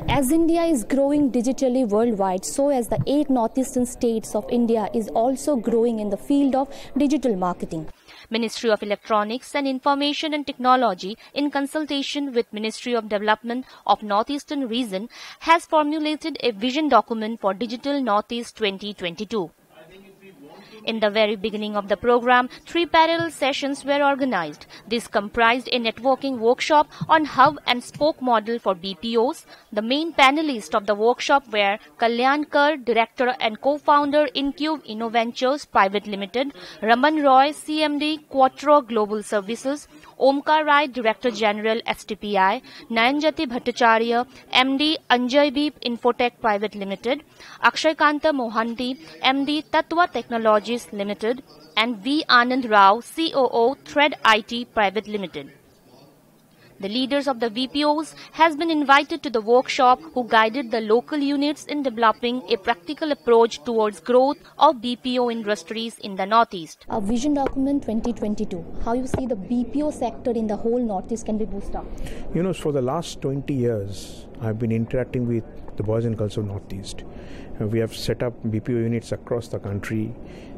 As India is growing digitally worldwide, so as the 8 northeastern states of India is also growing in the field of digital marketing. Ministry of Electronics and Information and Technology, in consultation with Ministry of Development of Northeastern Region, has formulated a vision document for Digital Northeast 2022. In the very beginning of the program, 3 parallel sessions were organized. This comprised a networking workshop on hub and spoke model for BPOs. The main panelists of the workshop were Kalyan Kar, Director and Co-founder InCube InnoVentures Private Limited, Raman Roy, CMD Quattro Global Services, Omkar Rai, Director General STPI, Nayanjati Bhattacharya, MD Anjay Beep Infotech Private Limited, Akshay Kanta Mohanty, MD Tatwa Technologies Limited, and V. Anand Rao, COO Thread IT Private Limited. The leaders of the VPOs has been invited to the workshop who guided the local units in developing a practical approach towards growth of BPO industries in the Northeast. A vision document 2022, how you see the BPO sector in the whole Northeast can be boosted up? You know, for the last 20 years, I've been interacting with the boys and girls of Northeast. We have set up BPO units across the country,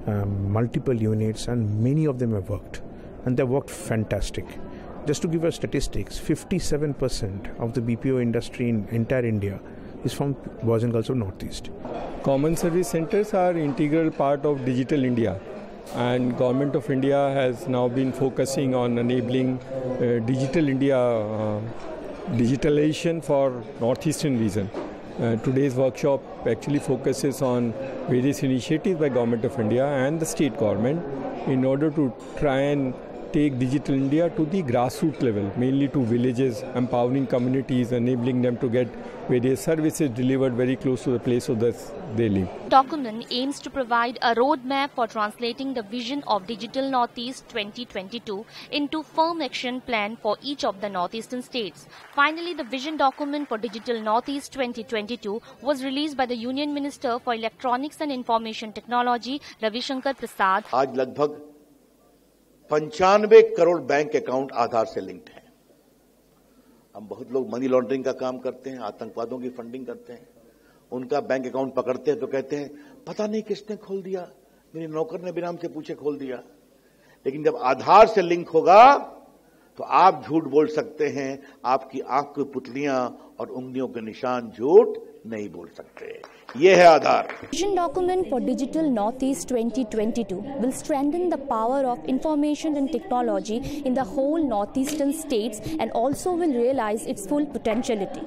multiple units, and many of them have worked. And they've worked fantastic. Just to give us statistics, 57% of the BPO industry in entire India is from boys and girls of Northeast. Common service centers are integral part of Digital India, and Government of India has now been focusing on enabling Digital India digitalization for Northeastern region. Today's workshop actually focuses on various initiatives by Government of India and the state government in order to try and take Digital India to the grassroots level, mainly to villages, empowering communities, enabling them to get various services delivered very close to the place of they live. The document aims to provide a roadmap for translating the vision of Digital Northeast 2022 into firm action plan for each of the northeastern states. Finally, the vision document for Digital Northeast 2022 was released by the Union Minister for Electronics and Information Technology, Ravi Shankar Prasad. आज लगभग 95 crore bank account आधार से linked हैं। हम बहुत लोग money laundering का काम करते हैं, आतंकवादियों की फंडिंग करते हैं, उनका बैंक अकाउंट पकड़ते हैं तो कहते हैं पता नहीं किसने खोल दिया, मेरे नौकर ने बिना हमसे पूछे खोल दिया। लेकिन जब आधार से लिंक होगा तो आप झूठ बोल सकते हैं, आपकी आंख की पुतलियां और उंगलियों के निशान झूठ नहीं बोल सकते। ये है आधार। Vision document for Digital Northeast 2022 will strengthen the power of information and technology in the whole northeastern states and also will realize its full potentiality.